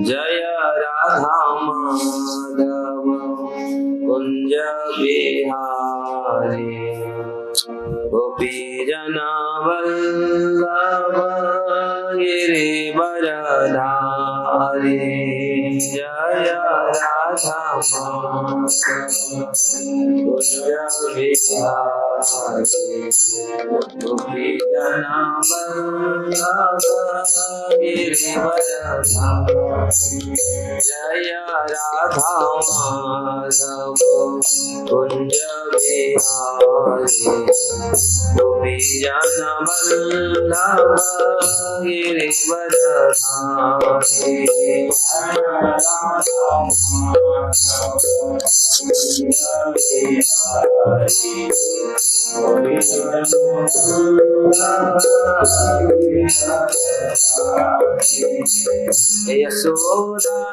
जय राधा माधव कुंज बिहारी गोपी जना वल्लभ गिरिवरधारी जय राधा माधव कुंज बिहारी गोपी जना वल्लभ गिरिवरधारी जय राधा माधव कुंज बिहारी गोपी जना वल्लभ गिरिवरधारी यशोदानंदन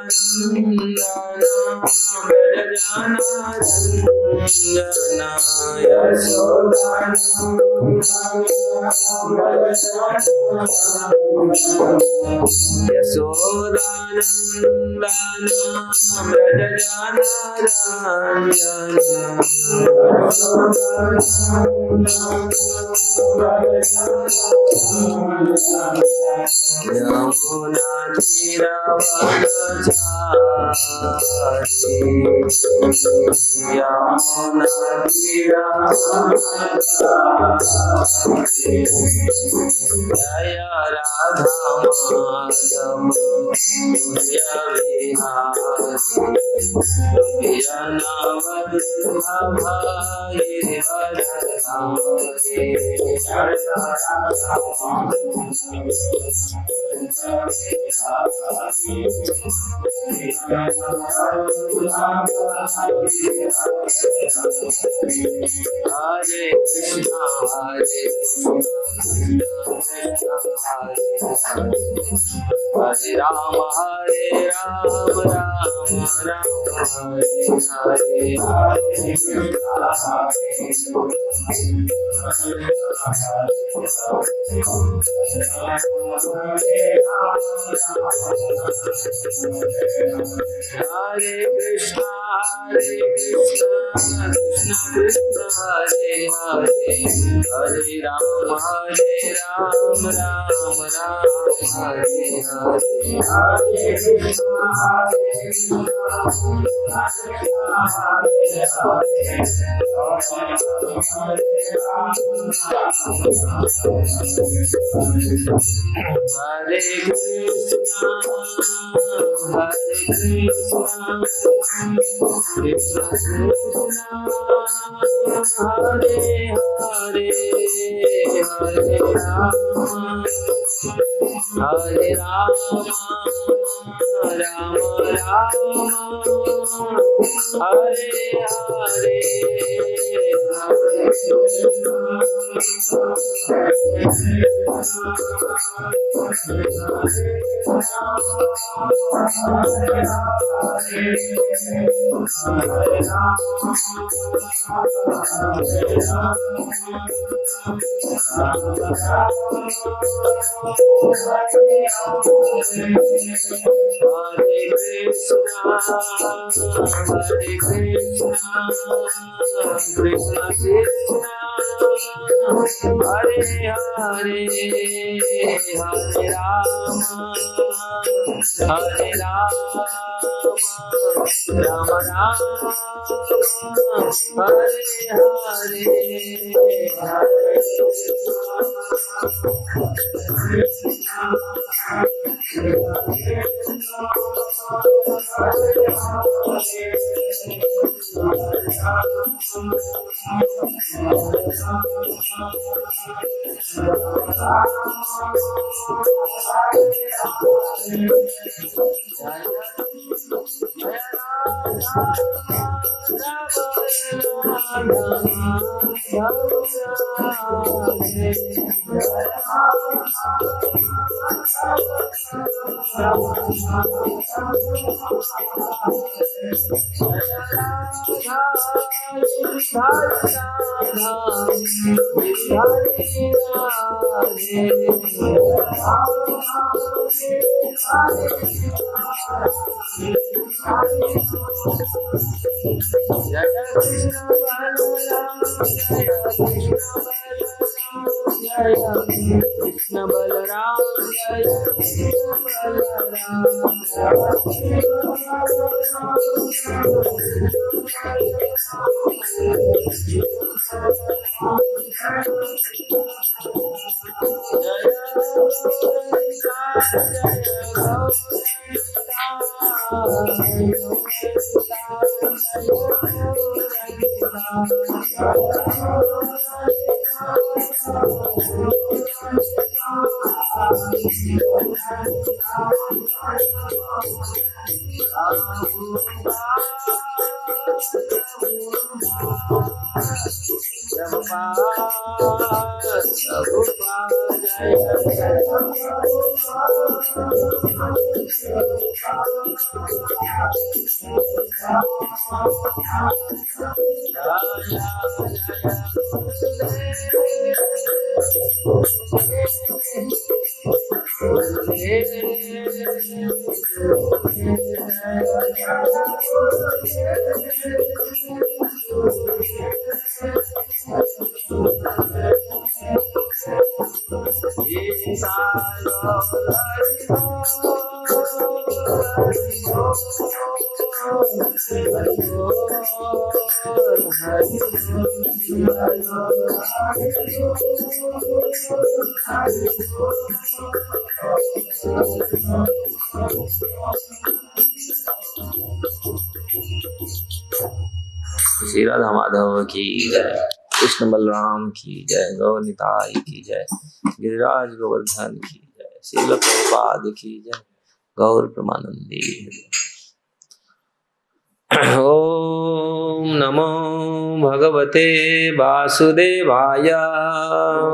व्रजजनरंजना यशोदानंदन यमुना तीरवनचारी यमुना तीरवनचारी जय राधा माधव कुंज बिहारी जना वल्लभ गिरिवरधारी जय राधा हरे कृष्णा हरे राम हरे राम राम राम हरे हरे हरे कृष्णा कृष्ण कृष्ण हरे हरे हरे राम राम राम हरे हरे हरे कृष्णा हरे कृष्णा कृष्ण कृष्ण हरे हरे हरे राम राम राम हरे हरे हरे कृष्णा कृष्ण कृष्ण हरे हरे हरे राम राम राम हरे हरे जय कृष्ण बलराम जय कृष्ण बलराम जय श्री राधा माधव की जय, कृष्ण बलराम की जय, गौर निताई की जय, गिरिराज गोवर्धन की जय, श्रील प्रभुपाद की जय, गौर प्रमानंदी। ओम नमो भगवते वासुदेवाय।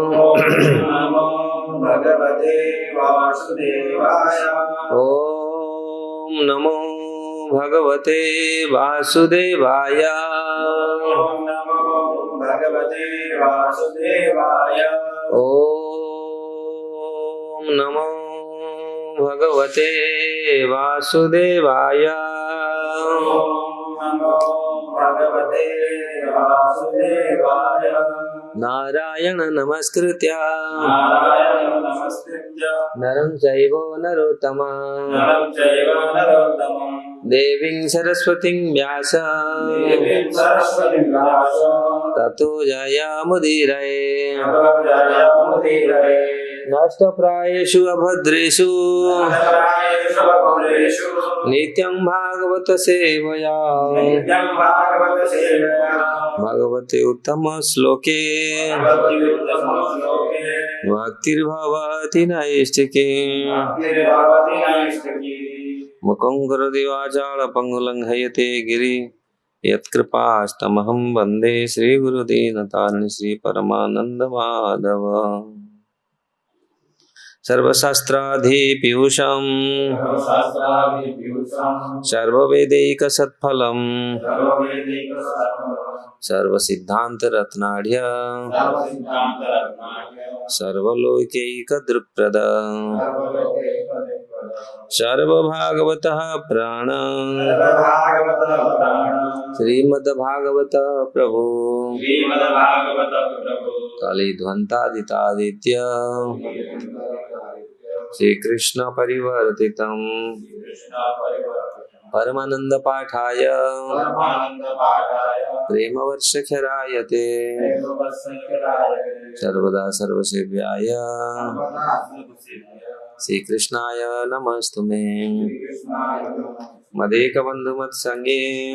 नमो भगवते वासुदेवाय। ओम नमो भगवते वासुदेवाय। ओम नमो भगवते वासुदेवाय। ओम नमो भगवते वासुदेवाय। ओम नमो भगवते वासुदेवाय। नारायण नमस्कृत्य नारायण नमस्कृत्य नरं चैव नरोत्तमं नरं चैव नरोत्तमं देवीं सरस्वतीं व्यास देवीं सरस्वतीं व्यास ततो जयामुदीरये। ततो जयमुदीरये। नष्टप्रायेषु अभद्रेषु नष्टप्रायेषु अभद्रेषु नित्यं भागवत सेवया नित्यं भागवत सेवया भगवते उत्तम श्लोके भक्तियुक्तश्लोके भक्तिर्भवति नैष्टिके। भक्तिर्भवति नैष्टिकी। मुखं करोति वाचालं पङ्गुलं हयते गिरि यत्कृपास्तमहं वन्दे श्रीगुरुदीनतारिणि श्रीपरमानन्दमाधव। सर्वशास्त्राधिपीयूषं सर्ववेदैकसत्फलं सर्वसिद्धान्तरत्नाढ्य सर्वलोकैकदृक्प्रद सर्वभागवतः प्राण श्रीमद्भागवत प्रभु कलिध्वंतादितादित्य श्री कृष्ण परिवर्तितम् परमानंद पाठाय प्रेम वर्षखरायते सर्वदा सर्वसेव्याय श्री कृष्णाय नमस्तुमे। मदेक बंधु मत संगे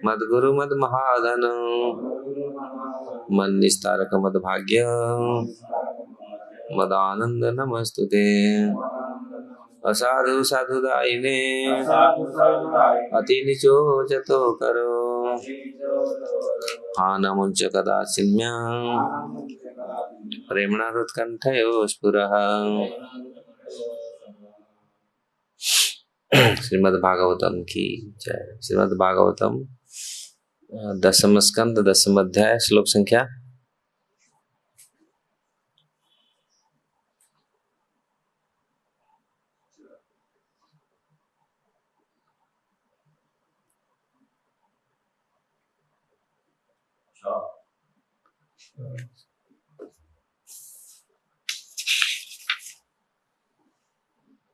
मद गुरु मद महाधन मन निस्तारक मद भाग्य मदानंद नमस्तुते। असाधु साधुदायिने अति निचो जतो करो हानमुंच कदाचिन्म्या प्रेमणा हृत्कंठयो स्फुरः। श्रीमद् भागवतम की जय। श्रीमद् भागवतम 10वें स्कंद 10वें अध्याय श्लोक संख्या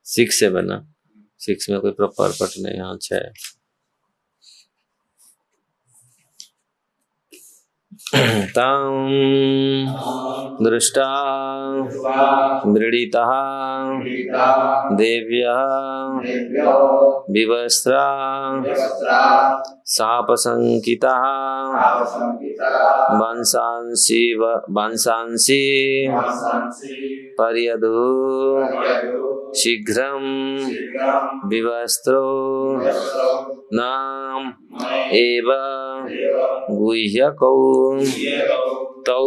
सिक्स से बना, सिक्स में कोई प्रॉपर पट नहीं। हाँ 6 तां दृष्टा मृडितः देव्यः विवस्त्रा शापशंकितः वंशांसि पर्यदु शीघ्रं विवस्त्रो नाम एव गुह्यकौ तौ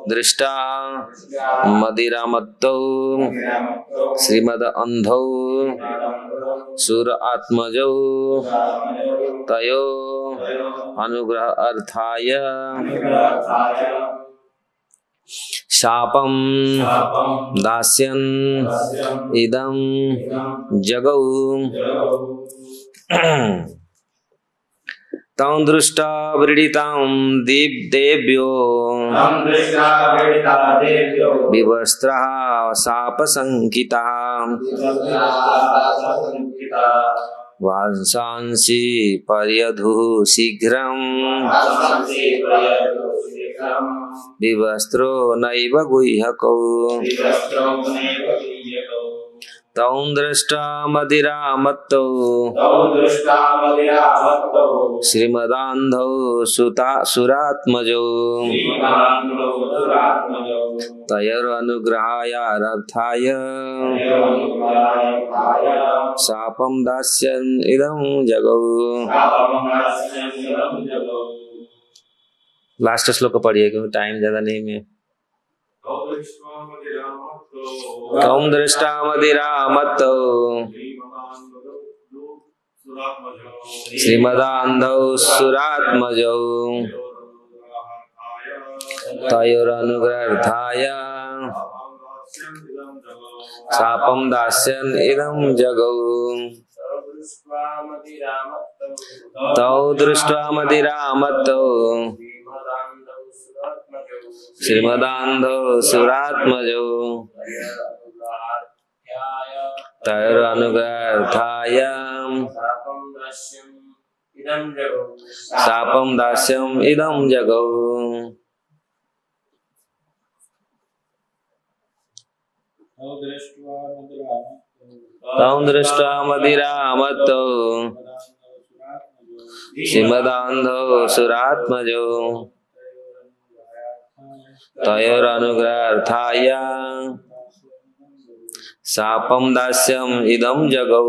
दृष्टा मदिरामत्तौ श्रीमद अंधौ सुर आत्मजौ तयो अनुग्रह अर्थाय शापं दास्यन् इदं जगौ तं दृष्टा व्रीडितां देव्यो विवस्त्रः शापशंकितः वांसांसि पर्यधुः शीघ्रं विवस्त्रो नैव गुह्यकौ तौ दृष्टा मदिरामत्तौ श्रीमदान्धौ सुरात्मजौ तयोरनुग्रहायार्थाय शापं दास्यन् इदं जगौ। लास्ट श्लोक पढ़िए क्योंकि टाइम ज्यादा नहीं है। तौ दृष्टा मदिरामत्तौ श्रीमदान्धौ सुरात्मजौ तयोरनुग्रहार्थाय शापं दास्यन् इदं जगौ। तौ दृष्ट्वा मदिरामत्तौ श्रीमदान्धौ सुरात्मजौ तयोरनुग्रहार्थाय शापं दास्यम् इदं जगौ। तौ दृष्ट्वा मदिरामत्तौ श्रीमदान्धौ सुरात्मजौ तयोरनुग्रहार्थाय शापं दास्यम् इदं जगौ।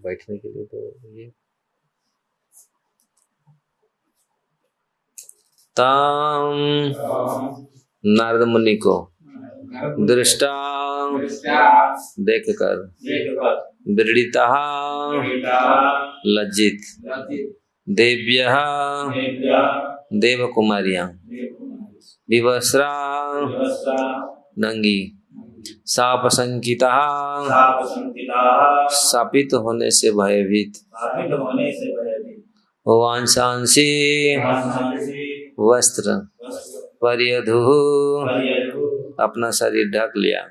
बैठने के लिए तो ये ताम नारद मुनि को दृष्टा देखकर विरडिता लज्जित देव्यः देव कुमारियां विवस्त्रा नंगी शापशंकिता शापित होने से भयभीत वांसांसि वस्त्र पर्यधु अपना शरीर ढक लिया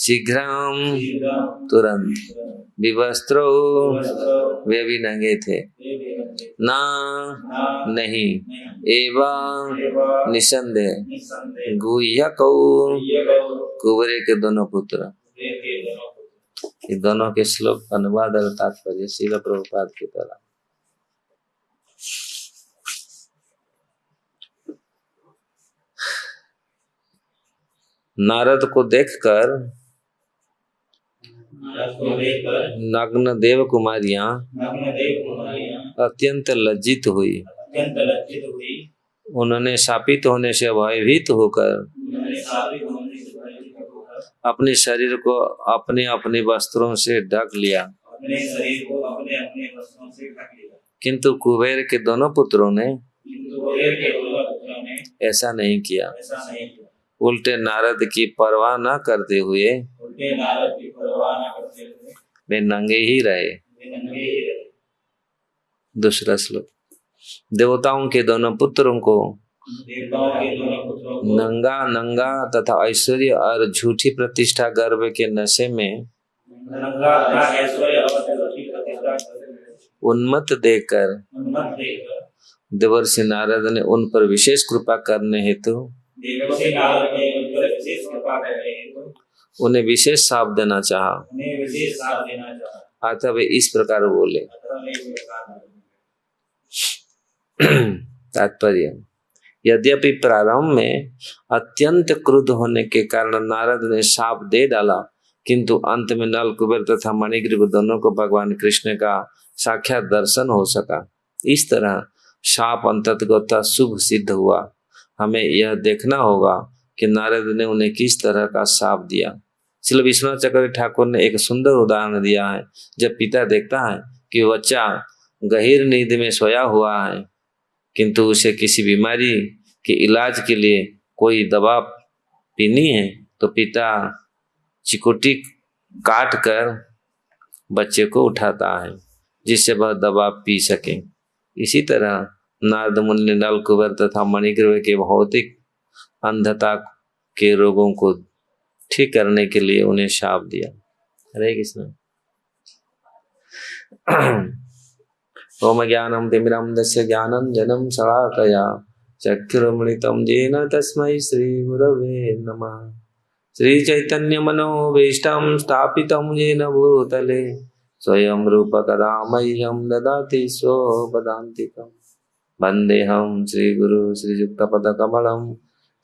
शीघ्रम तुरंत विवस्त्रो वे भी नंगे थे ना नहीं एवं निसंदेह गुह्यकौ कुबरे के दोनों पुत्र। ये दोनों के श्लोक अनुवाद और तात्पर्य श्रील प्रभुपाद की तरह। नारद को देखकर नग्न देव कुमारियां अत्यंत लज्जित हुई। उन्होंने शापित होने से भयभीत होकर अपने शरीर को अपने अपने वस्त्रों से ढक लिया। किंतु कुबेर के दोनों पुत्रों ने ऐसा नहीं किया। उल्टे नारद की परवाह न करते हुए वे नंगे ही रहे। दूसरा श्लोक, देवताओं के दोनों पुत्रों को नंगा नंगा तथा ऐश्वर्य और झूठी प्रतिष्ठा गर्व के नशे में उन्मत्त देकर देवर्षि नारद ने उन पर विशेष कृपा करने हेतु उन्हें विशेष शाप देना चाहा। अतः वे इस प्रकार बोले। तात्पर्य, यद्यपि प्रारंभ में अत्यंत क्रुद्ध होने के कारण नारद ने शाप दे डाला, किंतु अंत में नल कुबेर तथा मणिग्रीव दोनों को भगवान कृष्ण का साक्षात दर्शन हो सका। इस तरह शाप अंततः शुभ सिद्ध हुआ। हमें यह देखना होगा कि नारद ने उन्हें किस तरह का शाप दिया। श्री विश्वनाथ चक्रवर्ती ठाकुर ने एक सुंदर उदाहरण दिया है। जब पिता देखता है कि बच्चा गहीर नींद में सोया हुआ है, किंतु उसे किसी बीमारी के इलाज के लिए कोई दवा पीनी है, तो पिता चिकोटी काट कर बच्चे को उठाता है जिससे वह दवा पी सके। इसी तरह नारद मुनि ने नल कुबेर तथा मणिग्रीव के भौतिक अंधता के रोगों को ठीक करने के लिए उन्हें शाप दिया। हरे कृष्ण। ओम ज्ञानम तिमिरान्धस्य ज्ञानाञ्जनं शलाकया चक्षुरुन्मिलितं येन तस्मै श्री गुरवे नमः। श्री चैतन्य मनोभीष्टं स्थापितं येन भूतले स्वयं रूप कदा मह्यं ददाति स्वपदान्तिकम्। वन्देऽहं श्रीगुरु श्रीयुक्तपदकमलं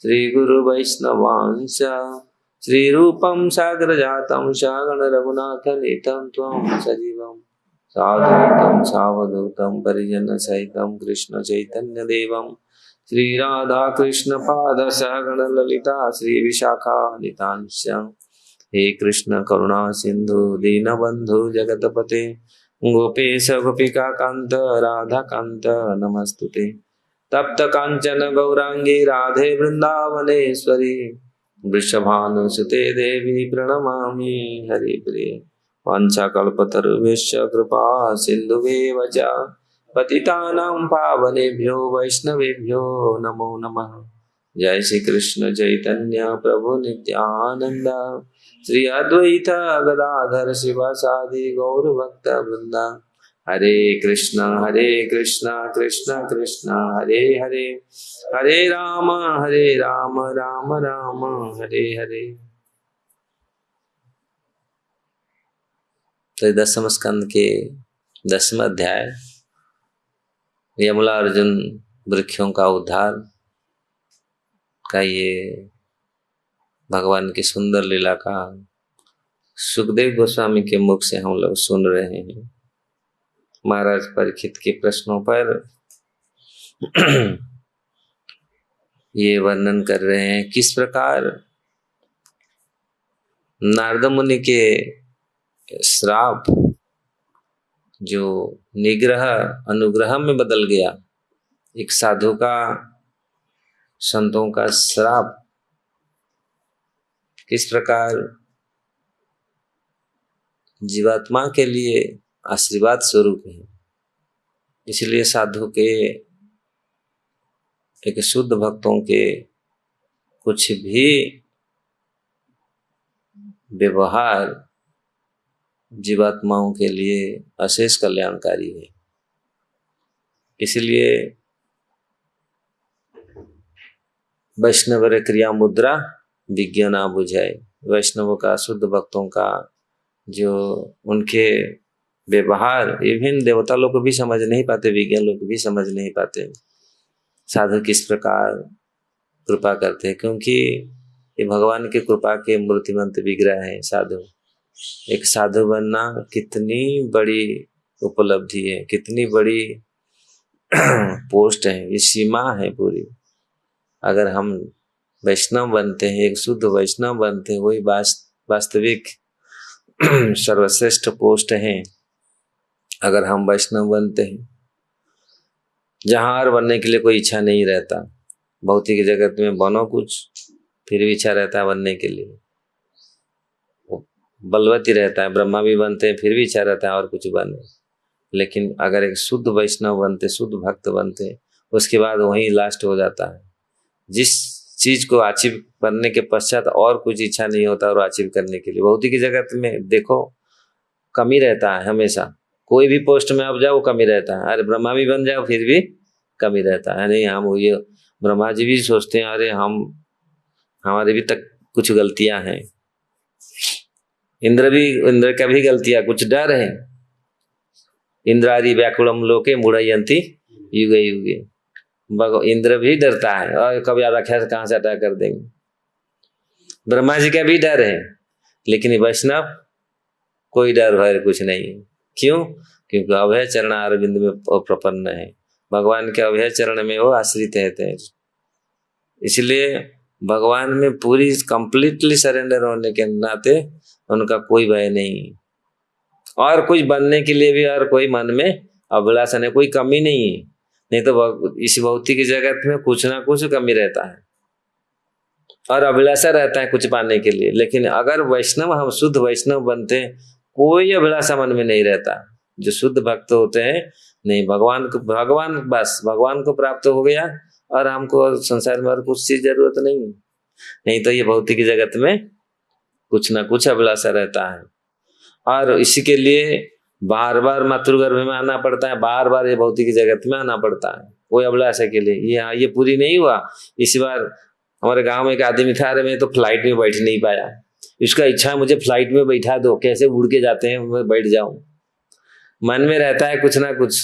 श्रीगुरुवैष्णवांश श्रीरूपं साग्रजातं सगण रघुनाथनीतं त्वं सजीवं साद्वैतं सावधूतं परिजनसहितं कृष्ण चैतन्य देवं श्रीराधा कृष्ण पाद सगण ललिता श्री विशाखा नितांश। हे कृष्ण करुणा सिंधु दीनबंधु जगतपते गोपेश गोपिका कांत राधा कांत नमस्तुते। तप्त कांचन गौरांगी राधे वृंदावनेश्वरी वृषभानुसुते देवी प्रणमामि हरिप्रिये। वाञ्छाकल्पतरुभ्यश्च कृपा सिन्धुभ्येव च पतितानां पावनेभ्यो वैष्णवेभ्यो नमो नमः। जय श्री कृष्ण चैतन्य प्रभु नित्यानंद श्री अद्वैत गदाधर शिवासादि गौर भक्त वृंदा। हरे कृष्ण कृष्ण कृष्ण हरे हरे, हरे राम राम राम हरे हरे। तो 10वें स्कंद के 10वें अध्याय यमला अर्जुन वृक्षों का उद्धार का ये भगवान की सुंदर लीला का सुखदेव गोस्वामी के मुख से हम लोग सुन रहे हैं। महाराज परीक्षित के प्रश्नों पर ये वर्णन कर रहे हैं किस प्रकार नारद मुनि के श्राप जो निग्रह अनुग्रह में बदल गया, एक साधु का संतों का श्राप किस प्रकार जीवात्मा के लिए आशीर्वाद स्वरूप है। इसलिए साधु के एक शुद्ध भक्तों के कुछ भी व्यवहार जीवात्माओं के लिए अशेष कल्याणकारी है। इसलिए वैष्णव क्रिया मुद्रा विज्ञान ना बुझाए। वैष्णव का शुद्ध भक्तों का जो उनके व्यवहार इवन देवता लोग भी समझ नहीं पाते, विज्ञान लोग भी समझ नहीं पाते साधु किस प्रकार कृपा करते हैं, क्योंकि ये भगवान की कृपा के मूर्तिमंत विग्रह है साधु। एक साधु बनना कितनी बड़ी उपलब्धि है, कितनी बड़ी पोस्ट है, ये सीमा है पूरी। अगर हम वैष्णव बनते हैं, एक शुद्ध वैष्णव बनते हैं, वही वास्तविक सर्वश्रेष्ठ पोस्ट है। अगर हम वैष्णव बनते हैं, जहां और बनने के लिए कोई इच्छा नहीं रहता, भौतिक जगत में बनो कुछ, फिर भी इच्छा रहता है बनने के लिए। बलवती रहता है, ब्रह्मा भी बनते हैं फिर भी इच्छा रहता है और कुछ बने। लेकिन अगर एक शुद्ध वैष्णव बनते, शुद्ध भक्त बनते, उसके बाद वहीं लास्ट हो जाता है। जिस चीज को अचीव करने के पश्चात और कुछ इच्छा नहीं होता और अचीव करने के लिए। भौतिक जगत में देखो कमी रहता है हमेशा, कोई भी पोस्ट में आप जाओ कमी रहता है। अरे ब्रह्मा भी बन जाओ फिर भी कमी रहता है। नहीं हम ये ब्रह्मा जी भी सोचते हैं अरे हम हमारे भी तक कुछ गलतियां हैं। इंद्र का भी गलतियां, कुछ डर है। इंद्रादि व्याकुलम लोके मुड़यंती युगे युगे। इंद्र भी डरता है और कभी आराख्या से कहां से अटैक कर देंगे। ब्रह्मा जी का भी डर है, लेकिन वैष्णव कोई डर भय कुछ नहीं है। क्यों? क्योंकि अभय चरण अरविंद में प्रपन्न है, भगवान के अभय चरण में वो आश्रित रहते हैं। इसलिए भगवान में पूरी कंप्लीटली सरेंडर होने के नाते उनका कोई भय नहीं, और कुछ बनने के लिए भी और कोई मन में अभिलाषा नहीं, कोई कमी नहीं है। नहीं तो इस भौतिक जगत में कुछ ना कुछ कमी रहता है और अभिलाषा रहता है कुछ पाने के लिए। लेकिन अगर वैष्णव, हम शुद्ध वैष्णव बनते हैं, कोई अभिलाषा मन में नहीं रहता। जो शुद्ध भक्त होते हैं, नहीं भगवान बस भगवान को प्राप्त हो गया और हमको संसार में और कुछ चीज जरूरत नहीं है। नहीं तो ये भौतिक जगत में कुछ ना कुछ अभिलाषा रहता है और इसी के लिए बार बार मातृगर्भ में आना पड़ता है, बार बार ये भौतिक जगत में आना पड़ता है कोई अभिलाषा के लिए। ये पूरी नहीं हुआ। इस बार हमारे गांव में एक आदमी था, अरे मैं तो फ्लाइट में बैठ नहीं पाया, इसका इच्छा मुझे फ्लाइट में बैठा दो, कैसे उड़ के जाते हैं मैं बैठ जाऊं। मन में रहता है कुछ ना कुछ।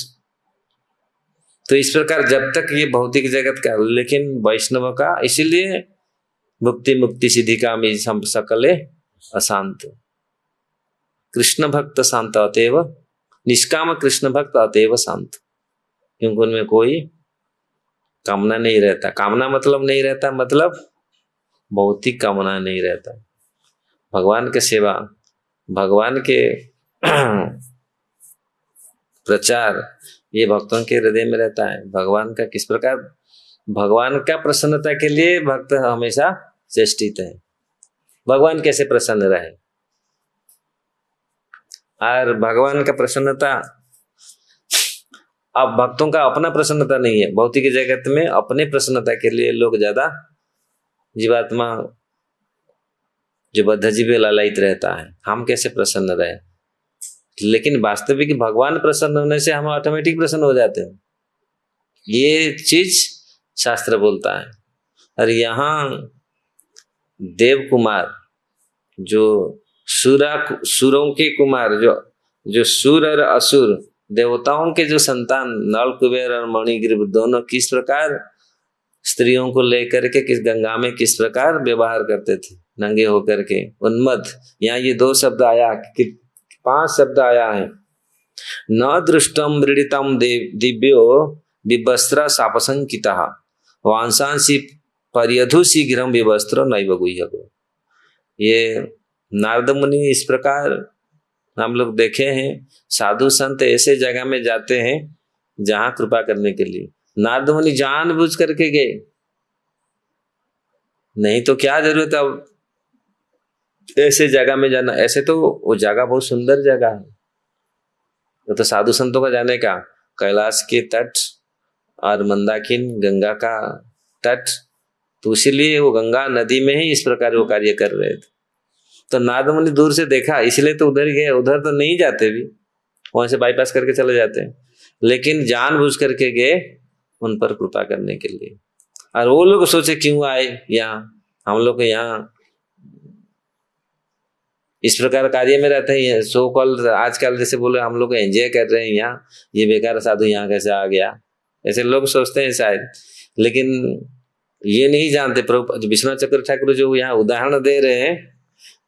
तो इस प्रकार जब तक ये भौतिक जगत का, लेकिन वैष्णव का, इसीलिए भुक्ति मुक्ति सिद्धि कामी सकले अशांत, कृष्ण भक्त शांत अतएव, निष्काम कृष्ण भक्त अतएव शांत। क्योंकि उनमें कोई कामना नहीं रहता। कामना मतलब नहीं रहता, मतलब भौतिक कामना नहीं रहता। भगवान के सेवा, भगवान के प्रचार, ये भक्तों के हृदय में रहता है। भगवान का किस प्रकार, भगवान का प्रसन्नता के लिए भक्त हमेशा चेष्टित है। भगवान कैसे प्रसन्न रहे, और भगवान का प्रसन्नता, अब भक्तों का अपना प्रसन्नता नहीं है। भौतिक जगत में अपने प्रसन्नता के लिए लोग ज्यादा, जीवात्मा जो बद्ध जीव लालायित रहता है, हम कैसे प्रसन्न रहे। लेकिन वास्तविक भगवान प्रसन्न होने से हम ऑटोमेटिक प्रसन्न हो जाते हैं, ये चीज शास्त्र बोलता है। और यहाँ देव कुमार, जो सुरों के कुमार, जो सुर और असुर देवताओं के जो संतान, नल कुबेर और मणिग्रीव दोनों किस प्रकार स्त्रियों को लेकर के किस गंगा में किस प्रकार व्यवहार करते थे, नंगे होकर के, उन्मत्त। यहाँ ये 2 शब्द आया कि 5 शब्द आया है। न दृष्टम मृडितम दिव्यो विवस्त्र सापसंकिता वांसांसी पर्यधु शीघ्रम विवस्त्र नैव गुह्यको। ये नारद मुनि इस प्रकार हम लोग देखे हैं, साधु संत ऐसे जगह में जाते हैं जहां कृपा करने के लिए। नारद मुनि जानबूझ करके गए, नहीं तो क्या जरूरत अब ऐसे जगह में जाना। ऐसे तो वो जगह बहुत सुंदर जगह है, तो साधु संतों का जाने का, कैलाश के तट और मंदाकिनी गंगा का तट, तो इसीलिए वो गंगा नदी में ही इस प्रकार वो कार्य कर रहे थे। तो नारद मुनि दूर से देखा, इसलिए तो उधर गए। उधर तो नहीं जाते भी, वहां से बाईपास करके चले जाते हैं, लेकिन जानबूझ करके गए उन पर कृपा करने के लिए। और वो लोग सोचे क्यों आए यहाँ, हम लोग यहाँ इस प्रकार कार्य में रहते हैं, सो कॉल आजकल जैसे बोले हम लोग एंजॉय कर रहे हैं यहाँ, ये बेकार साधु यहाँ कैसे आ गया, ऐसे लोग सोचते हैं शायद। लेकिन ये नहीं जानते, प्रभु विश्वनाथ चक्र ठाकुर जो यहाँ उदाहरण दे रहे हैं,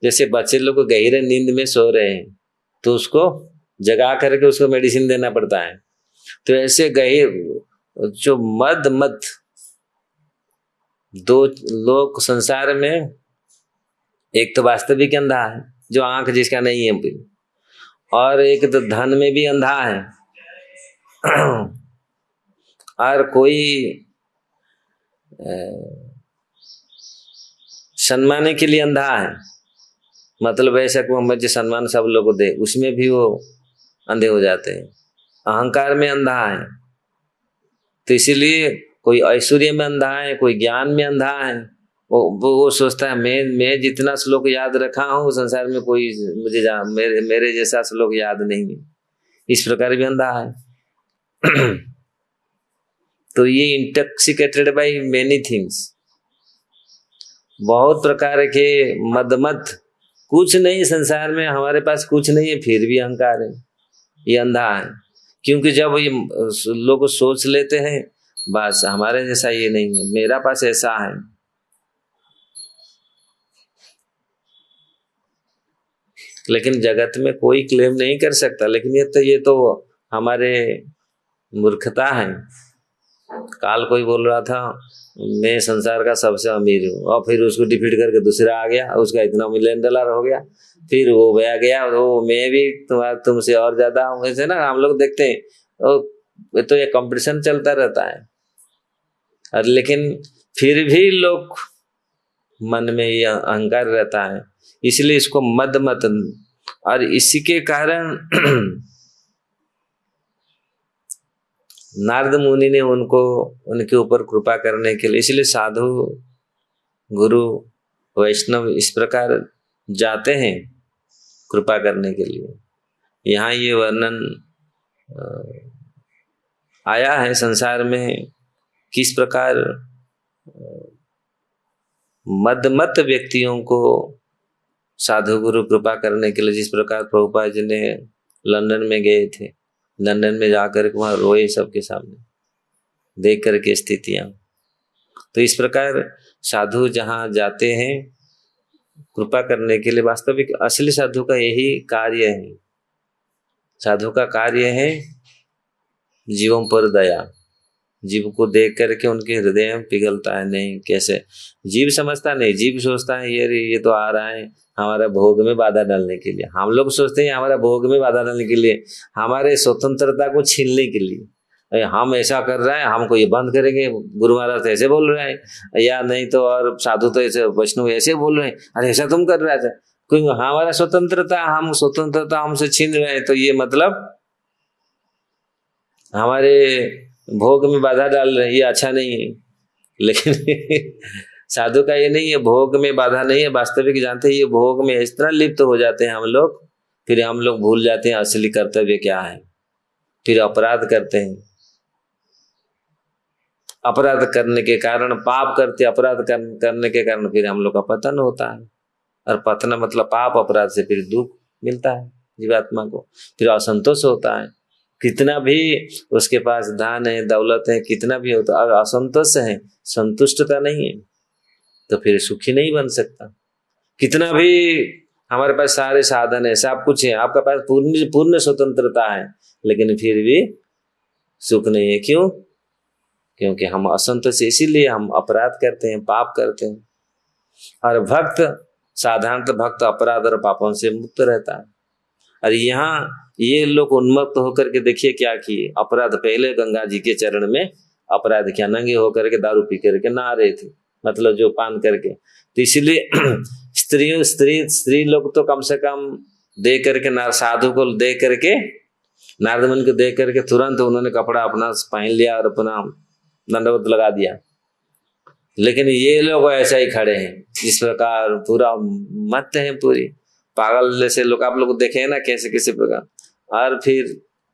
जैसे बच्चे लोग गहरे नींद में सो रहे हैं तो उसको जगा करके उसको मेडिसिन देना पड़ता है। तो ऐसे गहरे जो मद 2 लोग संसार में, एक तो वास्तविक अंधा है जो आंख जिसका नहीं है, और एक तो धन में भी अंधा है, और कोई सम्माने के लिए अंधा है, मतलब ऐसा को मुझे सम्मान सब लोग को दे, उसमें भी वो अंधे हो जाते हैं। अहंकार में अंधा है, तो इसीलिए कोई ऐश्वर्य में अंधा है, कोई ज्ञान में अंधा है। वो सोचता है मैं जितना श्लोक याद रखा हूँ संसार में कोई मुझे मेरे जैसा श्लोक याद नहीं है, इस प्रकार भी अंधा है। तो ये इंटॉक्सिकेटेड बाय मेनी थिंग्स, बहुत प्रकार के मदमत, कुछ नहीं संसार में, हमारे पास कुछ नहीं है फिर भी अहंकार है, ये अंधा है। क्योंकि जब ये लोग सोच लेते हैं बस हमारे जैसा ये नहीं है, मेरा पास ऐसा है। लेकिन जगत में कोई क्लेम नहीं कर सकता, लेकिन ये तो हमारे मूर्खता है। काल कोई बोल रहा था मैं संसार का सबसे अमीर हूँ, और फिर उसको डिफीट करके दूसरा आ गया, उसका इतना $1 मिलियन हो गया, फिर वो गया वो मैं भी तुमसे और ज्यादा हूँ। ऐसे ना हम लोग देखते हैं तो ये कंपटीशन चलता रहता है। और लेकिन फिर भी लोग मन में ये अहंकार रहता है, इसलिए इसको मद मत। और इसी के कारण नारद मुनि ने उनके ऊपर कृपा करने के लिए, इसलिए साधु गुरु वैष्णव इस प्रकार जाते हैं कृपा करने के लिए। यहाँ ये वर्णन आया है संसार में किस प्रकार मदमत व्यक्तियों को साधु गुरु कृपा करने के लिए, जिस प्रकार प्रभुपाद जी ने लंदन में गए थे, लंदन में जाकर के वहां रोए सबके सामने देख करके स्थितियां। तो इस प्रकार साधु जहां जाते हैं कृपा करने के लिए, वास्तविक असली साधु का यही कार्य है। साधु का कार्य है जीवों पर दया, जीव को देख करके उनके हृदय में पिघलता है। नहीं कैसे जीव समझता नहीं, जीव सोचता है ये तो आ रहा है हमारा भोग में बाधा डालने के लिए। हम लोग सोचते हैं हमारा भोग में बाधा डालने के लिए, हमारे स्वतंत्रता को छीनने के लिए। हम ऐसा कर रहे हैं, हमको ये बंद करेंगे, गुरु महाराज तो ऐसे बोल रहे हैं, या नहीं तो और साधु तो ऐसे, वैष्णव ऐसे बोल रहे हैं, अरे ऐसा तुम कर रहे थे, क्योंकि हमारा स्वतंत्रता हमसे छीन रहे हैं, तो ये मतलब हमारे भोग में बाधा डाल रहे हैं, ये अच्छा नहीं है। लेकिन साधु का ये नहीं है, भोग में बाधा नहीं है। वास्तविक जानते हैं ये भोग में इस तरह लिप्त हो जाते हैं हम लोग, फिर हम लोग भूल जाते हैं असली कर्तव्य क्या है, फिर अपराध करते हैं। अपराध करने के कारण पाप करते, अपराध करने के कारण फिर हम लोग का पतन होता है। और पतन मतलब पाप अपराध से फिर दुख मिलता है जीवात्मा को, फिर असंतोष होता है। कितना भी उसके पास धन है, दौलत है, कितना भी होता है, असंतोष है, संतुष्टता नहीं है, तो फिर सुखी नहीं बन सकता। कितना भी हमारे पास सारे साधन है, सब कुछ है, आपका पास पूर्ण स्वतंत्रता है, लेकिन फिर भी सुख नहीं है। क्यों? क्योंकि हम असंतोष, इसीलिए हम अपराध करते हैं, पाप करते हैं। और भक्त, साधारणतः भक्त अपराध और पापों से मुक्त रहता है। और यहाँ ये लोग उन्मत्त होकर के देखिए क्या किए, अपराध पहले गंगा जी के चरण में अपराध किया, नंगे होकर के दारू पी करके नहा रहे थे, मतलब जो पान करके। तो इसलिए स्त्री लोग तो कम से कम दे करके, साधु को दे करके, नारद मुनि को दे करके तुरंत उन्होंने कपड़ा अपना पहन लिया और अपना दंडवत लगा दिया। लेकिन ये लोग ऐसा ही खड़े हैं, जिस प्रकार पूरा मत है, पूरी पागल जैसे लोग आप लोग देखे हैं ना, कैसे कैसे प्रकार। और फिर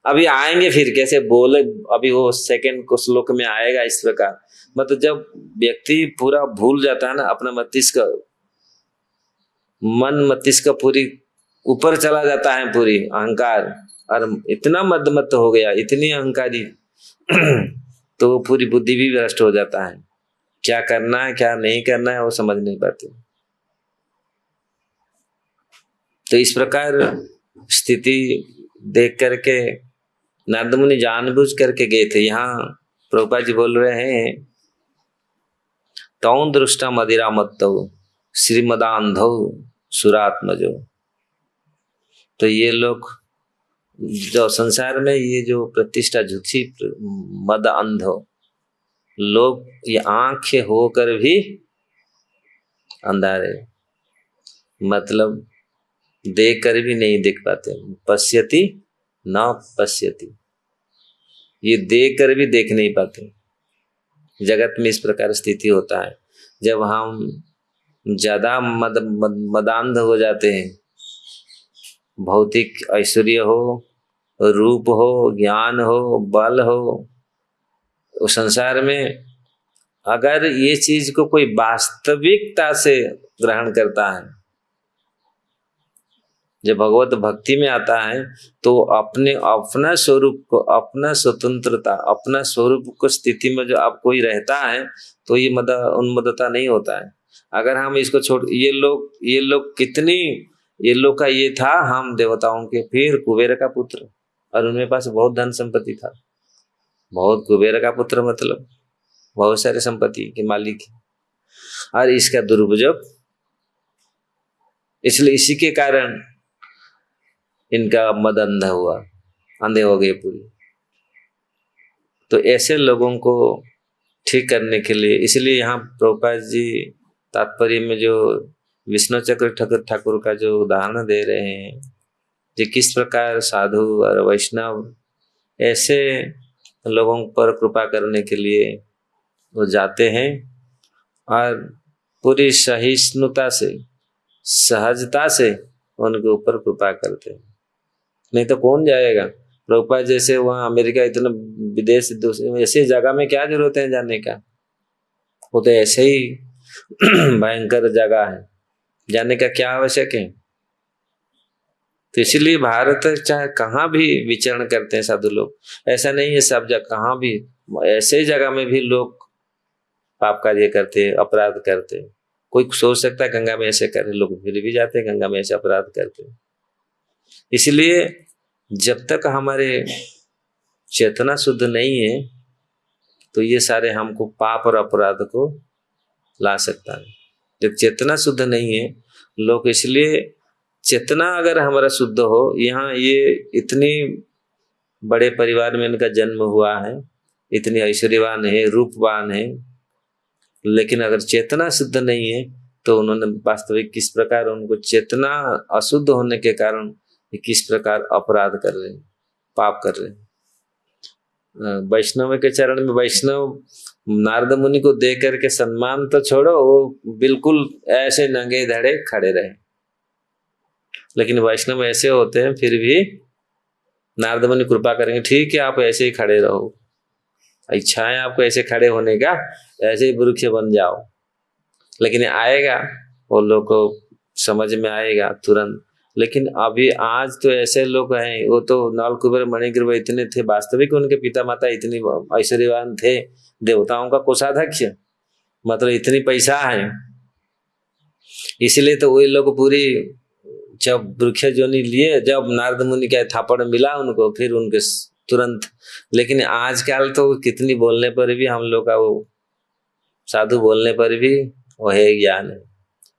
अभी आएंगे, फिर कैसे बोले, अभी वो सेकंड को श्लोक में आएगा इस प्रकार। मतलब जब व्यक्ति पूरा भूल जाता है ना अपना मस्तिष्क पूरी ऊपर चला जाता है, पूरी अहंकार, और इतना मद हो गया, इतनी अहंकारी तो वो पूरी बुद्धि भी भ्रष्ट हो जाता है। क्या करना है क्या नहीं करना है वो समझ नहीं पाते। तो इस प्रकार स्थिति देख करके नारद मुनि जानबूझ करके गए थे। यहाँ प्रभुपाद जी बोल रहे हैं, तौ दृष्टा मदिरा मत्तौ श्रीमदांधौ सुरात्मजो। तो ये लोग जो संसार में ये जो प्रतिष्ठा झुकी, मद अंधो लोग, ये आंखें होकर भी अंधारे, मतलब देख कर भी नहीं देख पाते। पश्यति न पश्यति, ये देख कर भी देख नहीं पाते। जगत में इस प्रकार स्थिति होता है। जब हम ज्यादा मदांध हो जाते हैं, भौतिक ऐश्वर्य हो, रूप हो, ज्ञान हो, बल हो, उस संसार में अगर ये चीज को कोई वास्तविकता से ग्रहण करता है, जब भगवत भक्ति में आता है तो अपना स्वरूप को, अपना स्वतंत्रता, अपना स्वरूप को स्थिति में जो आप कोई रहता है तो ये उन्मत्तता नहीं होता है। अगर हम इसको छोड़, ये लोग कितनी, ये लोग का ये था, हम देवताओं के फिर कुबेर का पुत्र, और उनके पास बहुत धन संपत्ति था, बहुत कुबेर का पुत्र मतलब बहुत सारे संपत्ति के मालिक, और इसका दुरुपयोग, इसलिए इसी के कारण इनका मद अंधा हुआ, अंधे हो गए पूरी। तो ऐसे लोगों को ठीक करने के लिए, इसलिए यहाँ प्रभुपाद जी तात्पर्य में जो विष्णु चक्र ठाकुर का जो उदाहरण दे रहे हैं, जो किस प्रकार साधु और वैष्णव ऐसे लोगों पर कृपा करने के लिए वो जाते हैं और पूरी सहिष्णुता से, सहजता से उनके ऊपर कृपा करते हैं। नहीं तो कौन जाएगा? प्रभुपाद जैसे वहाँ अमेरिका, इतना विदेश, ऐसे जगह में क्या जरूरत है जाने का? वो तो ऐसे ही भयंकर जगह है, जाने का क्या आवश्यक है? तो इसलिए भारत चाहे कहाँ भी विचरण करते हैं साधु लोग, ऐसा नहीं है सब जगह, कहाँ भी ऐसे जगह में भी लोग पाप कार्य करते, अपराध करते। कोई सोच सकता है गंगा में ऐसे करे, लोग फिर भी जाते हैं गंगा में ऐसे अपराध करते। इसलिए जब तक हमारे चेतना शुद्ध नहीं है तो ये सारे हमको पाप और अपराध को ला सकता है। जब चेतना शुद्ध नहीं है लोग, इसलिए चेतना अगर हमारा शुद्ध हो, यहाँ ये इतनी बड़े परिवार में इनका जन्म हुआ है, इतनी ऐश्वर्यवान है, रूपवान है, लेकिन अगर चेतना शुद्ध नहीं है तो उन्होंने वास्तविक किस प्रकार, उनको चेतना अशुद्ध होने के कारण किस प्रकार अपराध कर रहे हैं, पाप कर रहे हैं। वैष्णव के चरण में, वैष्णव नारद मुनि को देख करके सम्मान तो छोड़ो, वो बिल्कुल ऐसे नंगे धड़े खड़े रहे। लेकिन वैष्णव ऐसे होते हैं, फिर भी नारद मुनि कृपा करेंगे, ठीक है आप ऐसे ही खड़े रहो, इच्छा है आपको ऐसे खड़े होने का, ऐसे ही वृक्ष बन जाओ। लेकिन आएगा, वो लोग को समझ में आएगा तुरंत। लेकिन अभी आज तो ऐसे लोग हैं, वो तो नल कुबेर मणिग्रीव इतने थे, वास्तविक उनके पिता माता इतनी ऐश्वर्यवान थे, देवताओं का कोषाध्यक्ष, मतलब इतनी पैसा है। इसलिए तो वही लोग पूरी, जब वृक्ष जोनि लिए, जब नारद मुनि का थापड़ मिला उनको, फिर उनके तुरंत। लेकिन आजकल तो कितनी बोलने पर भी हम लोग का, वो साधु बोलने पर भी वो है ज्ञान है,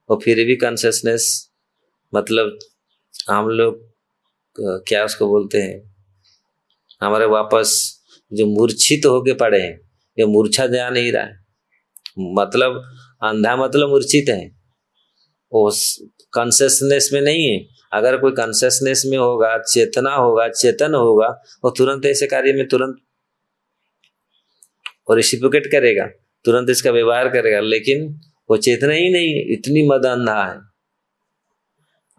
और फिर भी कॉन्शियसनेस, मतलब हम लोग क्या उसको बोलते हैं, हमारे वापस जो मूर्छित होके पड़े हैं, ये मूर्छा जा नहीं रहा है, मतलब अंधा मतलब मूर्छित है, वो कॉन्शियसनेस में नहीं है। अगर कोई कॉन्शियसनेस में होगा, चेतना होगा, चेतन होगा, वो तुरंत ऐसे कार्य में तुरंत और रेसिप्रोकेट करेगा, तुरंत इसका व्यवहार करेगा। लेकिन वो चेतना ही नहीं, इतनी मद अंधा है।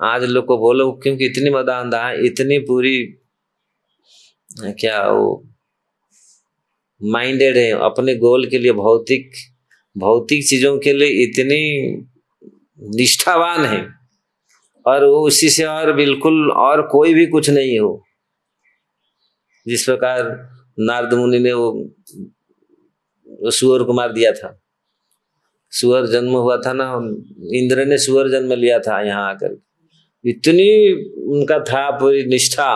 आज लोग को बोलो क्योंकि इतनी मद अंधा है, इतनी पूरी क्या वो माइंडेड है अपने गोल के लिए, भौतिक चीजों के लिए इतनी निष्ठावान है, और वो उसी से और बिल्कुल और कोई भी कुछ नहीं हो। जिस प्रकार नारद मुनि ने वो सुअर को मार दिया था, सुअर जन्म हुआ था ना, इंद्र ने सुअर जन्म लिया था यहाँ आकर, इतनी उनका था पूरी निष्ठा,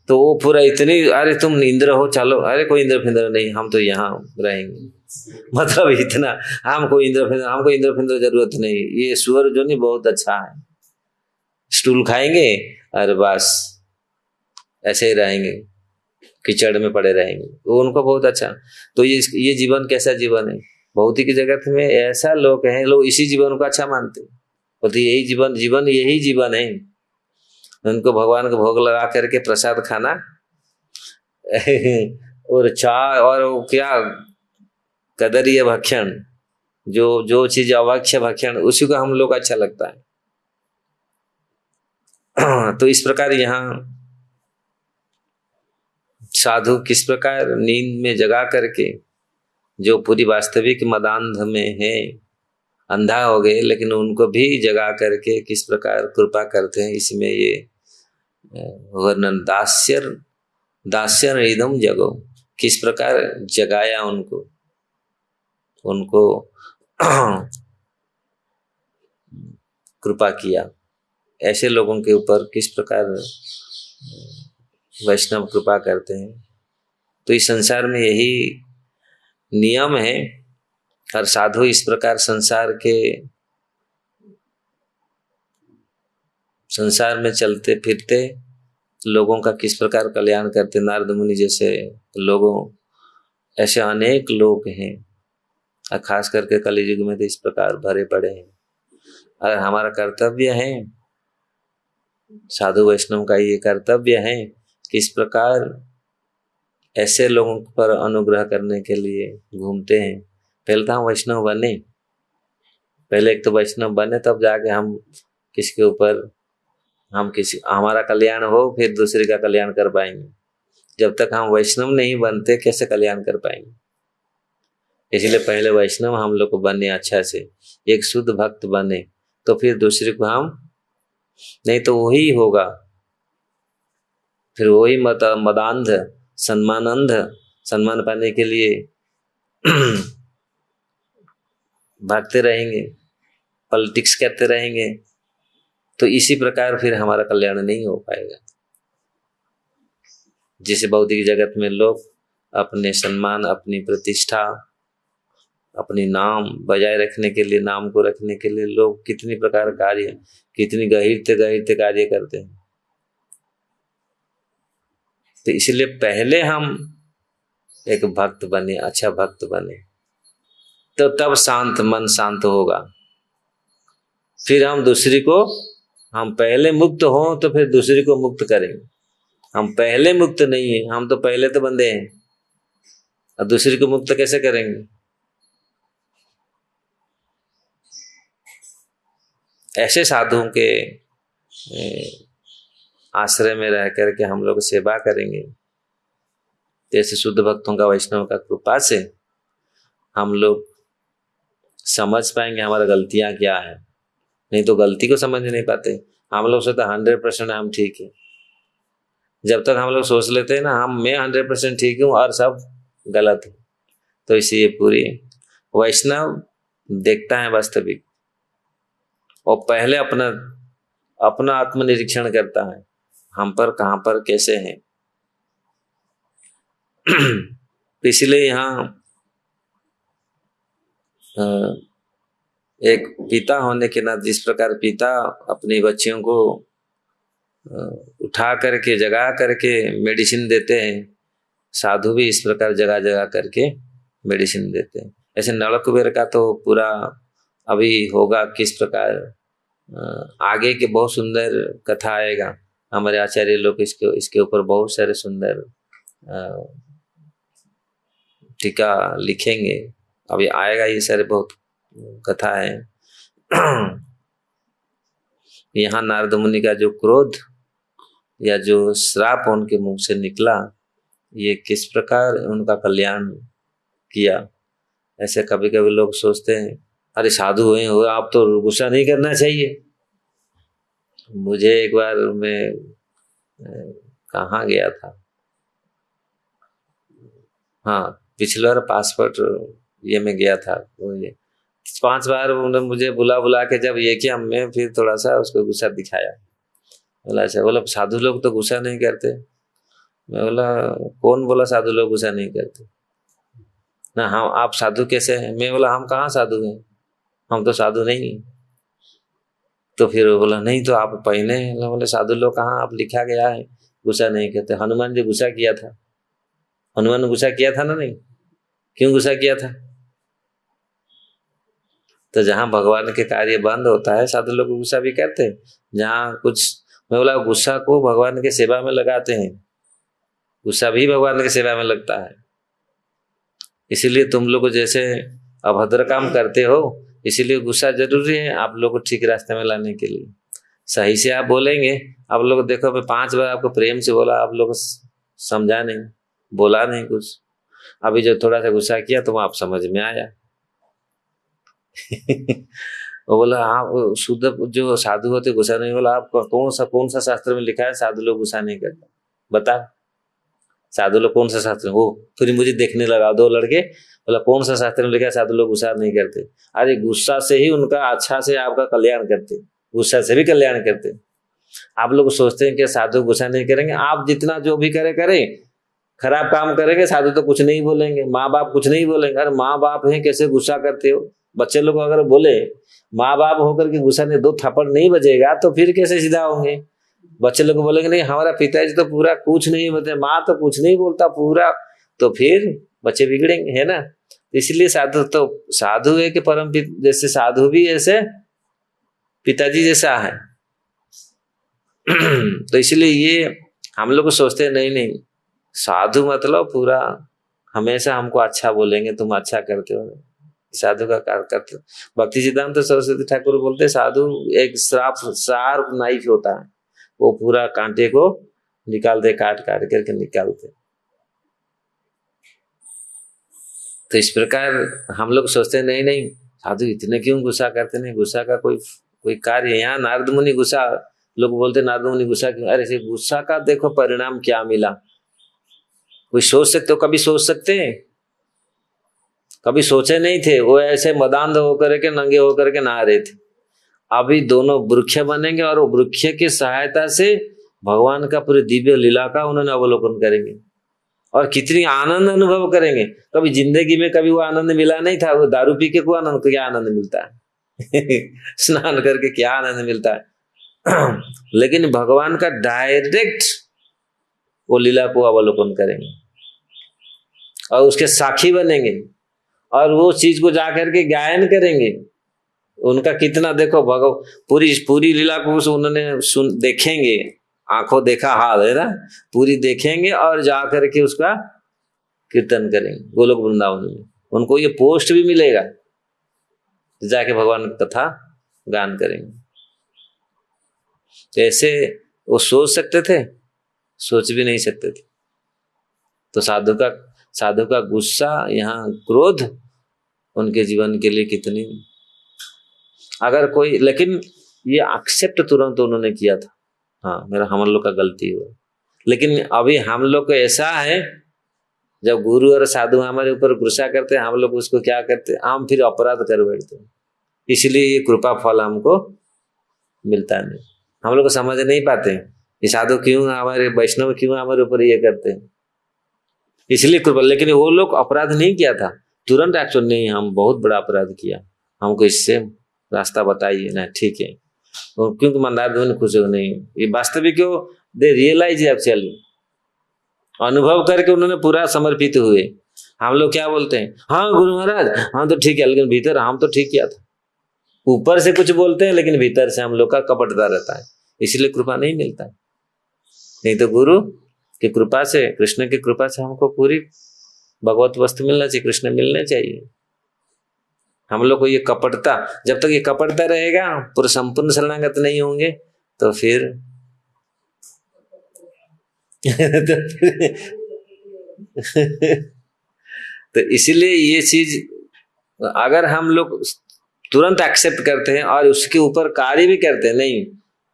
तो वो पूरा इतनी, अरे तुम इंद्र हो, चलो, अरे कोई इंद्र फिंद्र नहीं, हम तो यहाँ रहेंगे, मतलब इतना, हमको इंद्र फिंद्र जरूरत नहीं, ये सुअर जो नहीं बहुत अच्छा है, स्टूल खाएंगे और बस ऐसे ही रहेंगे, कीचड़ में पड़े रहेंगे, वो उनको बहुत अच्छा। तो ये जीवन कैसा जीवन है? भौतिक जगत में ऐसा लोग हैं, लोग इसी जीवन को अच्छा मानते हैं, बोलते यही जीवन, जीवन यही जीवन है। उनको भगवान को भोग लगा करके प्रसाद खाना और चाय और क्या कदरीय भक्षण, जो चीज अवाक्ष्य भक्षण, उसी को हम लोग अच्छा लगता है। तो इस प्रकार यहाँ साधु किस प्रकार नींद में जगा करके, जो पूरी वास्तविक मदांध में है, अंधा हो गए, लेकिन उनको भी जगा करके किस प्रकार कृपा करते हैं, इसमें ये वर्णन दास्यर इदम जगो, किस प्रकार जगाया उनको कृपा किया। ऐसे लोगों के ऊपर किस प्रकार वैष्णव कृपा करते हैं। तो इस संसार में यही नियम है। और साधु इस प्रकार संसार में चलते फिरते लोगों का किस प्रकार कल्याण करते। नारद मुनि जैसे लोगों, ऐसे अनेक लोग हैं, और खास करके कलियुग में तो इस प्रकार भरे पड़े हैं। अगर हमारा कर्तव्य है, साधु वैष्णव का ये कर्तव्य है कि इस प्रकार ऐसे लोगों पर अनुग्रह करने के लिए घूमते हैं। पहले तो हम वैष्णव बने, पहले एक तो वैष्णव बने, तब जाके हम किसके ऊपर हमारा कल्याण हो, फिर दूसरे का कल्याण कर पाएंगे। जब तक हम वैष्णव नहीं बनते कैसे कल्याण कर पाएंगे। इसलिए पहले वैष्णव हम लोग को बने, अच्छा से एक शुद्ध भक्त बने, तो फिर दूसरे को हम, नहीं तो वही होगा, फिर वही मदांध सम्मान पाने के लिए भागते रहेंगे, पॉलिटिक्स करते रहेंगे। तो इसी प्रकार फिर हमारा कल्याण नहीं हो पाएगा। जिसे भौतिक जगत में लोग अपने सम्मान, अपनी प्रतिष्ठा, अपनी नाम बजाय रखने के लिए, नाम को रखने के लिए लोग कितनी प्रकार कार्य, कितनी गहीरते कार्य करते हैं। तो इसलिए पहले हम एक भक्त बने, अच्छा भक्त बने, तो तब मन शांत होगा। फिर हम दूसरी को, हम पहले मुक्त हो तो फिर दूसरी को मुक्त करेंगे। हम पहले मुक्त नहीं है, हम तो पहले तो बंधे हैं, और दूसरी को मुक्त कैसे करेंगे। ऐसे साधुओं के आश्रय में रह करके हम लोग सेवा करेंगे, जैसे शुद्ध भक्तों का, वैष्णव का कृपा से हम लोग समझ पाएंगे हमारा गलतियां क्या है। नहीं तो गलती को समझ नहीं पाते। हम लोग सोचते 100% हम ठीक है। जब तक हम लोग सोच लेते हैं ना मैं 100% ठीक हूँ और सब गलत है, तो इसलिए पूरी वैष्णव देखता है वास्तविक, और पहले अपना आत्मनिरीक्षण करता है, हम पर कहां पर कैसे हैं। इसलिए यहाँ एक पिता होने के नाते, जिस प्रकार पिता अपने बच्चियों को उठा करके जगा करके मेडिसिन देते हैं, साधु भी इस प्रकार जगा जगा करके मेडिसिन देते हैं। ऐसे नल कुबेर का तो पूरा अभी होगा किस प्रकार, आगे के बहुत सुंदर कथा आएगा। हमारे आचार्य लोग इसके ऊपर बहुत सारे सुंदर टीका लिखेंगे। अभी आएगा ये सारे बहुत कथा है। यहाँ नारद मुनि का जो क्रोध या जो श्राप उनके मुख से निकला, ये किस प्रकार उनका कल्याण किया। ऐसे कभी कभी लोग सोचते हैं अरे साधु हुए हो आप तो गुस्सा नहीं करना चाहिए। मुझे एक बार मैं कहाँ गया था, हाँ पिछले बार पासपोर्ट ये में गया था, 5 बार उन्होंने मुझे बुला के जब ये किया, मैं फिर थोड़ा सा उसको गुस्सा दिखाया। बोला अच्छा, बोला साधु लोग तो गुस्सा नहीं करते। मैं बोला कौन बोला साधु लोग गुस्सा नहीं करते ना, हम आप साधु कैसे हैं। मैं बोला हम कहाँ साधु हैं, हम तो साधु नहीं। तो फिर वो बोला नहीं तो आप पहले, बोले साधु लोग कहाँ, आप लिखा गया है गुस्सा नहीं करते। हनुमान जी गुस्सा किया था, हनुमान ने गुस्सा किया था ना, नहीं क्यों गुस्सा किया था। तो जहाँ भगवान के कार्य बंद होता है साधु लोग गुस्सा भी करते हैं। जहाँ कुछ, मैं बोला गुस्सा को भगवान के सेवा में लगाते हैं, गुस्सा भी भगवान के सेवा में लगता है। इसीलिए तुम लोग जैसे अभद्र काम करते हो, इसीलिए गुस्सा जरूरी है आप लोग को ठीक रास्ते में लाने के लिए। सही से आप बोलेंगे, आप लोग देखो मैं 5 बार आपको प्रेम से बोला, आप लोग समझा नहीं, बोला नहीं कुछ। अभी जो थोड़ा सा गुस्सा किया तो आप समझ में आया। वो बोला आप शुद्ध जो साधु होते गुस्सा नहीं। बोला आप कौन सा शास्त्र में लिखा है साधु लोग गुस्सा नहीं करते? बता, साधु लोग कौन सा शास्त्र में? वो फिर मुझे देखने लगा 2 लड़के। बोला कौन सा शास्त्र में लिखा है साधु लोग गुस्सा नहीं करते? अरे गुस्सा से ही उनका अच्छा से आपका कल्याण करते, गुस्सा से भी कल्याण करते। आप लोग सोचते हैं कि साधु गुस्सा नहीं करेंगे। आप जितना जो भी करें, खराब काम करेंगे साधु तो कुछ नहीं बोलेंगे, माँ बाप कुछ नहीं बोलेंगे। अरे माँ बाप हैं, कैसे गुस्सा करते हो? बच्चे लोग अगर बोले माँ बाप होकर के गुस्सा नहीं, 2 थप्पड़ नहीं बजेगा तो फिर कैसे सीधा होंगे? बच्चे लोग बोलेंगे नहीं हमारा पिताजी तो पूरा कुछ नहीं बोलते, माँ तो कुछ नहीं बोलता पूरा, तो फिर बच्चे बिगड़ेंगे, है ना। इसलिए साधु है कि परम जैसे साधु भी ऐसे पिताजी जैसा है। तो इसलिए ये हम लोग सोचते हैं नहीं साधु मतलब पूरा हमेशा हमको अच्छा बोलेंगे, तुम अच्छा करते हो, साधु का कार्य करते हो। भक्ति सिद्धांत सरस्वती ठाकुर बोलते साधु एक शार्प नाइफ होता है, वो पूरा कांटे को निकालते, काट करके निकालते। तो इस प्रकार हम लोग सोचते हैं नहीं साधु इतने क्यों गुस्सा करते? नहीं, गुस्सा का कोई कार्य। यहाँ नारद मुनि गुस्सा, लोग बोलते नारद मुनि गुस्सा क्यों? अरे से गुस्सा का देखो परिणाम क्या मिला, कोई सोच सकते हो? कभी सोच सकते हैं? कभी सोचे नहीं थे। वो ऐसे मदांध होकर के नंगे होकर के नहा रहे थे। अभी दोनों वृक्ष बनेंगे और वो वृक्ष की सहायता से भगवान का पूरे दिव्य लीला का उन्होंने अवलोकन करेंगे और कितनी आनंद अनुभव करेंगे। कभी जिंदगी में कभी वो आनंद मिला नहीं था। वो दारू पी के को आनंद, क्या आनंद मिलता है? स्नान करके क्या आनंद मिलता है? लेकिन भगवान का डायरेक्ट वो लीला को अवलोकन करेंगे और उसके साक्षी बनेंगे और वो चीज को जाकर के गायन करेंगे। उनका कितना देखो पूरी लीला को उन्होंने देखेंगे, आंखों देखा हाल है ना, पूरी देखेंगे और जाकर के उसका कीर्तन करेंगे गोलोक वृंदावन में। उनको ये पोस्ट भी मिलेगा, जाके भगवान की कथा गान करेंगे। ऐसे वो सोच सकते थे? सोच भी नहीं सकते थे। तो साधु का गुस्सा, यहाँ क्रोध उनके जीवन के लिए कितनी, अगर कोई, लेकिन ये एक्सेप्ट तुरंत उन्होंने किया था, हाँ हम लोग का गलती हुआ। लेकिन अभी हम लोग को ऐसा है, जब गुरु और साधु हमारे ऊपर गुस्सा करते हैं, हम लोग उसको क्या करते हैं, हम फिर अपराध कर बैठते हैं। इसलिए ये कृपा फल हमको मिलता नहीं। हम लोग को समझ नहीं पाते ये साधु क्यों, हमारे वैष्णव क्यों हमारे ऊपर ये करते हैं, इसलिए कृपा। लेकिन वो लोग अपराध नहीं किया था, तुरंत एक्शन नहीं, हम बहुत बड़ा अपराध किया, हमको इससे रास्ता बताइए ना, ठीक है। क्योंकि मंदार खुश हो नहीं, ये वास्तविक क्यों दे रियलाइज एक्चुअली, अनुभव करके उन्होंने पूरा समर्पित हुए। हम लोग क्या बोलते हैं, हाँ गुरु महाराज हाँ तो ठीक है, लेकिन भीतर हम तो ठीक किया था। ऊपर से कुछ बोलते हैं लेकिन भीतर से हम लोग का कपटता रहता है, इसलिए कृपा नहीं मिलता। नहीं तो गुरु की कृपा से, कृष्ण की कृपा से हमको पूरी भगवत वस्तु मिलना चाहिए, कृष्ण मिलने चाहिए। हम लोग को ये कपटता, जब तक ये कपटता रहेगा, पूरे संपूर्ण शरणागत नहीं होंगे तो फिर तो इसीलिए ये चीज अगर हम लोग तुरंत एक्सेप्ट करते हैं और उसके ऊपर कार्य भी करते हैं, नहीं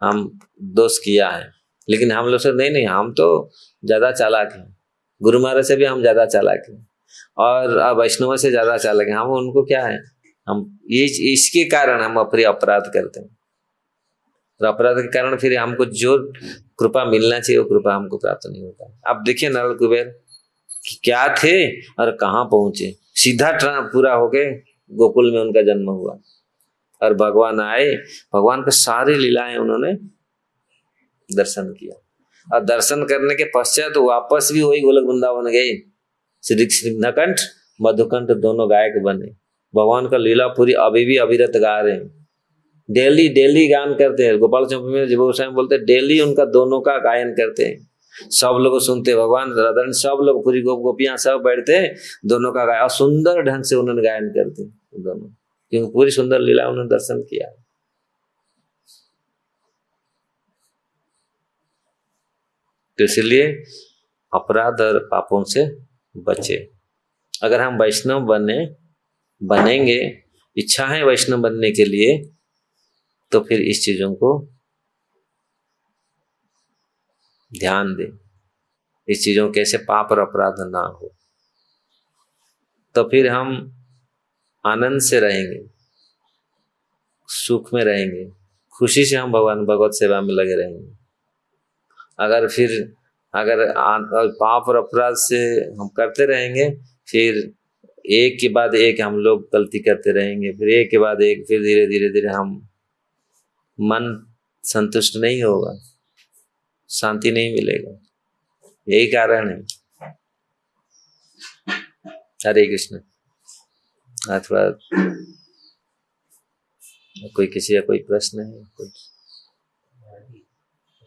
हम दोष किया है, लेकिन हम लोग से नहीं हम तो ज्यादा चालाक हैं, गुरु महाराज से भी हम ज्यादा चालाक हैं और वैष्णव से ज्यादा चालाक हैं, हम उनको क्या है, हम ये इसके कारण हम फिर अपराध करते हैं। और अपराध के कारण फिर हमको जो कृपा मिलना चाहिए वो कृपा हमको प्राप्त नहीं होता। अब देखिए नारद कुबेर क्या थे और कहाँ पहुंचे, सीधा पूरा होके गोकुल में उनका जन्म हुआ और भगवान आए, भगवान के सारी लीलाएं उन्होंने दर्शन किया और दर्शन करने के पश्चात तो वापस भी वही गोलोक वृंदावन गए। श्री कृष्णकंठ मधुकंठ दोनों गायक बने भगवान का लीला पूरी अभी भी अविरत गा रहे हैं, डेली डेली गान करते हैं। गोपाल चौपी में जीव गोस्वामी बोलते हैं डेली उनका दोनों का गायन करते हैं, सब लोग सुनते हैं, भगवान राधा सब लोग पूरी गोपियां सब बैठते हैं, दोनों का गायन और सुंदर ढंग से उन्होंने गायन करते हैं दोनों, क्योंकि पूरी सुंदर लीला उन्होंने दर्शन किया। तो इसलिए अपराध और पापों से बचे। अगर हम वैष्णव बनेंगे, इच्छा है वैष्णव बनने के लिए, तो फिर इस चीजों को ध्यान दें, इस चीजों कैसे पाप और अपराध ना हो, तो फिर हम आनंद से रहेंगे, सुख में रहेंगे, खुशी से हम भगवान भगवत सेवा में लगे रहेंगे। अगर पाप और अपराध से हम करते रहेंगे, फिर एक के बाद एक हम लोग गलती करते रहेंगे, फिर एक के बाद एक, फिर धीरे धीरे धीरे हम मन संतुष्ट नहीं होगा, शांति नहीं मिलेगा। यही कारण है। हरे कृष्ण। थोड़ा कोई किसी का कोई प्रश्न है कुछ?